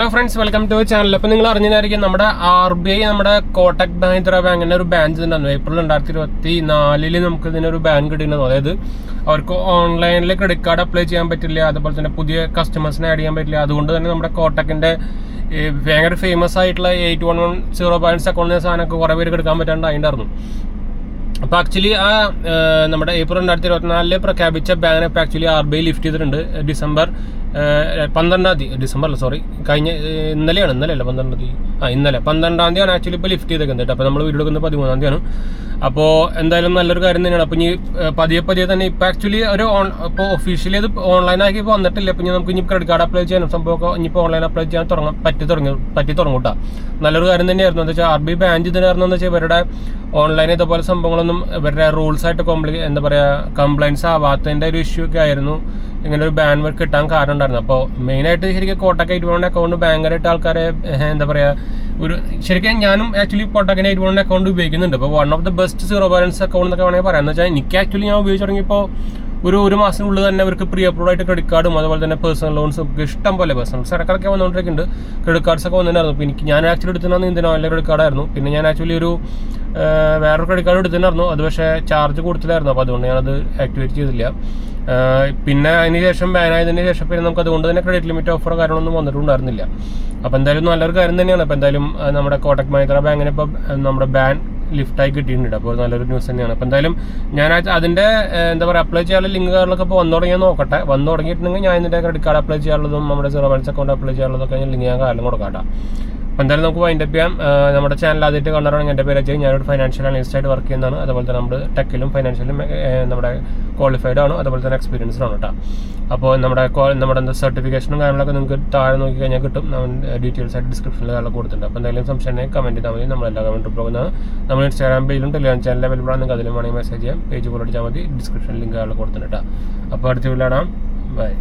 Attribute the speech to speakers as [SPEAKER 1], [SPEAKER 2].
[SPEAKER 1] Hello friends, welcome to channel. അപ്പോൾ നിങ്ങൾ അറിഞ്ഞായിരിക്കും നമ്മുടെ RBI നമ്മുടെ കോട്ടക് മഹീന്ദ്ര ബാങ്കിന്റെ ഒരു ബാൻ ഉണ്ടായിരുന്നു. ഏപ്രിൽ 2024 നമുക്ക് ഇതിനൊരു ബാൻ കിട്ടിയിരുന്നു. അതായത് അവർക്ക് ഓൺലൈനിൽ ക്രെഡിറ്റ് കാർഡ് അപ്ലൈ ചെയ്യാൻ പറ്റില്ല, അതുപോലെ തന്നെ പുതിയ കസ്റ്റമേഴ്സിനെ ആഡ് ചെയ്യാൻ പറ്റില്ല. അതുകൊണ്ട് തന്നെ നമ്മുടെ കോട്ടക്കിന്റെ ഭയങ്കര ഫേമസ് ആയിട്ടുള്ള 8110 ബാലൻസ് അക്കൗണ്ടിന്റെ സാധനമൊക്കെ കുറേ പേർക്ക് എടുക്കാൻ പറ്റാണ്ടായിരുന്നു. അപ്പോൾ ആക്ച്വലി നമ്മുടെ ഏപ്രിൽ 2024 പ്രഖ്യാപിച്ച ബാൻ ഇപ്പോൾ ആക്ച്വലി RBI ലിഫ്റ്റ് ചെയ്തിട്ടുണ്ട്. ഡിസംബർ 12-ാം തീയതി, കഴിഞ്ഞ ഇന്നലെ 12-ാം തീയതി, ഇന്നലെ 12-ാം തീയതിയാണ് ആക്ച്വലി ഇപ്പോൾ ലിഫ്റ്റ് ചെയ്തേക്കുന്നത് കേട്ടോ. അപ്പോൾ നമ്മൾ വീഡിയോ എടുക്കുന്നത് 13-ാം തീയതിയാണ്. അപ്പോൾ എന്തായാലും നല്ലൊരു കാര്യം തന്നെയാണ്. അപ്പോൾ ഇനി പതിയെ തന്നെ ഇപ്പോൾ ആക്ച്വലി ഇപ്പോൾ ഒഫീഷ്യലി അത് ഓൺലൈനാക്കി ഇപ്പോൾ വന്നിട്ടില്ല. അപ്പോൾ നമുക്ക് ഇനി ക്രെഡിറ്റ് കാർഡ് അപ്ലൈ ചെയ്യാനും സംഭവമൊക്കെ ഇനിയിപ്പോൾ ഓൺലൈൻ അപ്ലൈ ചെയ്യാൻ പറ്റി തുടങ്ങും കേട്ടോ. നല്ലൊരു കാര്യം തന്നെയായിരുന്നു. എന്താ വെച്ചാൽ RBI ബാൻ ചെയ്തിട്ടായിരുന്നു. എന്താ വെച്ചാൽ ഇവരുടെ ഓൺലൈൻ ഇതുപോലെ സംഭവങ്ങളൊന്നും ഇവരുടെ റൂൾസ് ആയിട്ട് കംപ്ലൈൻസ് ആവാത്തതിൻ്റെ ഒരു ഇഷ്യൂ ഒക്കെ ആയിരുന്നു ഇങ്ങനെ ഒരു ബാൻ കിട്ടാൻ കാരണം ഉണ്ടായിരുന്നു. അപ്പോൾ മെയിനായിട്ട് ശരിക്കും കോട്ടക് 81 അക്കൗണ്ട് ബാങ്കറായിട്ട് ആൾക്കാരെ ശരിക്കും ഞാനും ആക്ച്വലി കോട്ടക്കിന് 81 അക്കൗണ്ട് ഉപയോഗിക്കുന്നുണ്ട്. അപ്പോൾ one of the best zero balance account എന്നൊക്കെ വേണമെങ്കിൽ പറയാം. എന്ന് വെച്ചാൽ എനിക്ക് ആക്ച്വലി ഞാൻ ഉപയോഗിച്ച് തുടങ്ങിയപ്പോൾ ഒരു മാസത്തിനുള്ളിൽ തന്നെ അവർക്ക് പ്രീ അപ്രൂവ്ഡ് ആയിട്ട് ക്രെഡിറ്റ് കാർഡും അതുപോലെ തന്നെ പേഴ്സണൽ ലോൺസും ഇഷ്ടം പോലെ പേഴ്സണൽസ് ഇടയ്ക്കൊക്കെ വന്നുകൊണ്ടിരിക്കുന്നുണ്ട്. ക്രെഡിറ്റ് കാർഡ്സ് ഒക്കെ വന്നിട്ടുണ്ടായിരുന്നു. അപ്പോൾ ഞാൻ ആക്ച്വലി എടുത്തിരുന്നത് ഇന്ത്യൻ ഓയിലിലെ ക്രെഡിറ്റ് കാർഡായിരുന്നു. പിന്നെ ഞാൻ ആക്ച്വലി വേറൊരു ക്രെഡിറ്റ് കാർഡ് എടുത്തിട്ടുണ്ടായിരുന്നു. അത് പക്ഷേ ചാർജ് കൊടുത്തില്ലായിരുന്നു. അപ്പോൾ അതുകൊണ്ട് ഞാനത് ആക്ടിവേറ്റ് ചെയ്തില്ല. പിന്നെ അതിന് ശേഷം ബാൻ ആയതിന് ശേഷം പിന്നെ നമുക്ക് അതുകൊണ്ട് തന്നെ ക്രെഡിറ്റ് ലിമിറ്റ് ഓഫറോ കാര്യങ്ങളൊന്നും വന്നിട്ടുണ്ടായിരുന്നില്ല. അപ്പോൾ എന്തായാലും നല്ലൊരു കാര്യം തന്നെയാണ്. അപ്പോൾ എന്തായാലും നമ്മുടെ കോട്ടക് മഹീന്ദ്ര ബാങ്കിന് ഇപ്പോൾ നമ്മുടെ ബാൻ ലിഫ്റ്റായി കിട്ടിയിട്ടുണ്ട്. അപ്പോൾ നല്ലൊരു ന്യൂസ് തന്നെയാണ്. അപ്പോൾ എന്തായാലും ഞാൻ അതിൻ്റെ അപ്ലൈ ചെയ്യാനുള്ള ലിങ്ക് കാര്യങ്ങളൊക്കെ ഇപ്പോൾ വന്നു തുടങ്ങിയിട്ടുണ്ടെങ്കിൽ ഞാൻ ഇതിൻ്റെ ക്രെഡിറ്റ് കാർഡ് അപ്ലൈ ചെയ്യാനുള്ളതും നമ്മുടെ സീറോ ബാലൻസ് അക്കൗണ്ട് അപ്ലൈ ചെയ്യാനുള്ളതൊക്കെ ലിങ്ക് ഞാൻ കാരണം കൊടുക്കാം. അപ്പോൾ എന്തായാലും നമുക്ക് വൈൻഡപ്പ് ചെയ്യാം. നമ്മുടെ ചാനൽ ആദ്യമായിട്ട് കണ്ടവരാണെങ്കിൽ എൻ്റെ പേര് അജയ്. ഞാനൊരു ഫൈനാൻഷ്യൽ അനലിസ്റ്റ് ആയിട്ട് വർക്ക് ചെയ്യുന്നതാണ്. അതുപോലെ തന്നെ നമ്മുടെ ടെക്കിലും ഫൈനാൻഷ്യലും നമ്മുടെ ക്വാളിഫൈഡ് ആണ്, അതുപോലെ തന്നെ എക്സ്പീരിയൻസ്ഡ് ആണ് കേട്ടോ. അപ്പോൾ നമ്മുടെ സർട്ടിഫിക്കേഷനും കാര്യങ്ങളൊക്കെ നിങ്ങൾക്ക് താഴെ നോക്കി കഴിഞ്ഞാൽ കിട്ടും. ഡീറ്റെയിൽസ് ആയിട്ട് ഡിസ്ക്രിപ്ഷനിൽ കാര്യങ്ങളൊക്കെ കൊടുത്തിട്ടുണ്ട്. അപ്പോൾ എന്തെങ്കിലും സംശയം കമൻറ്റ് ചെയ്താൽ മതി. നമ്മളെല്ലാ കമൻറ്റും പോകുന്നതാണ്. നമ്മൾ ഇൻസ്റ്റാഗ്രാം പേജിലും ടെലിഗ്രാം ചാനൽ അവൈലബിൾ ആണ്. നിങ്ങൾക്ക് അതിലും വേണമെങ്കിൽ മെസ്സേജ് ചെയ്യാം. പേജ് പോലെ അടിച്ചാൽ മതി. ഡിസ്ക്രിപ്ഷനിൽ ലിങ്ക് കാര്യങ്ങളൊക്കെ കൊടുത്തിട്ടുണ്ട് കേട്ടോ. അപ്പോൾ അടുത്ത വീഡിയോ കാണാം. ബൈ.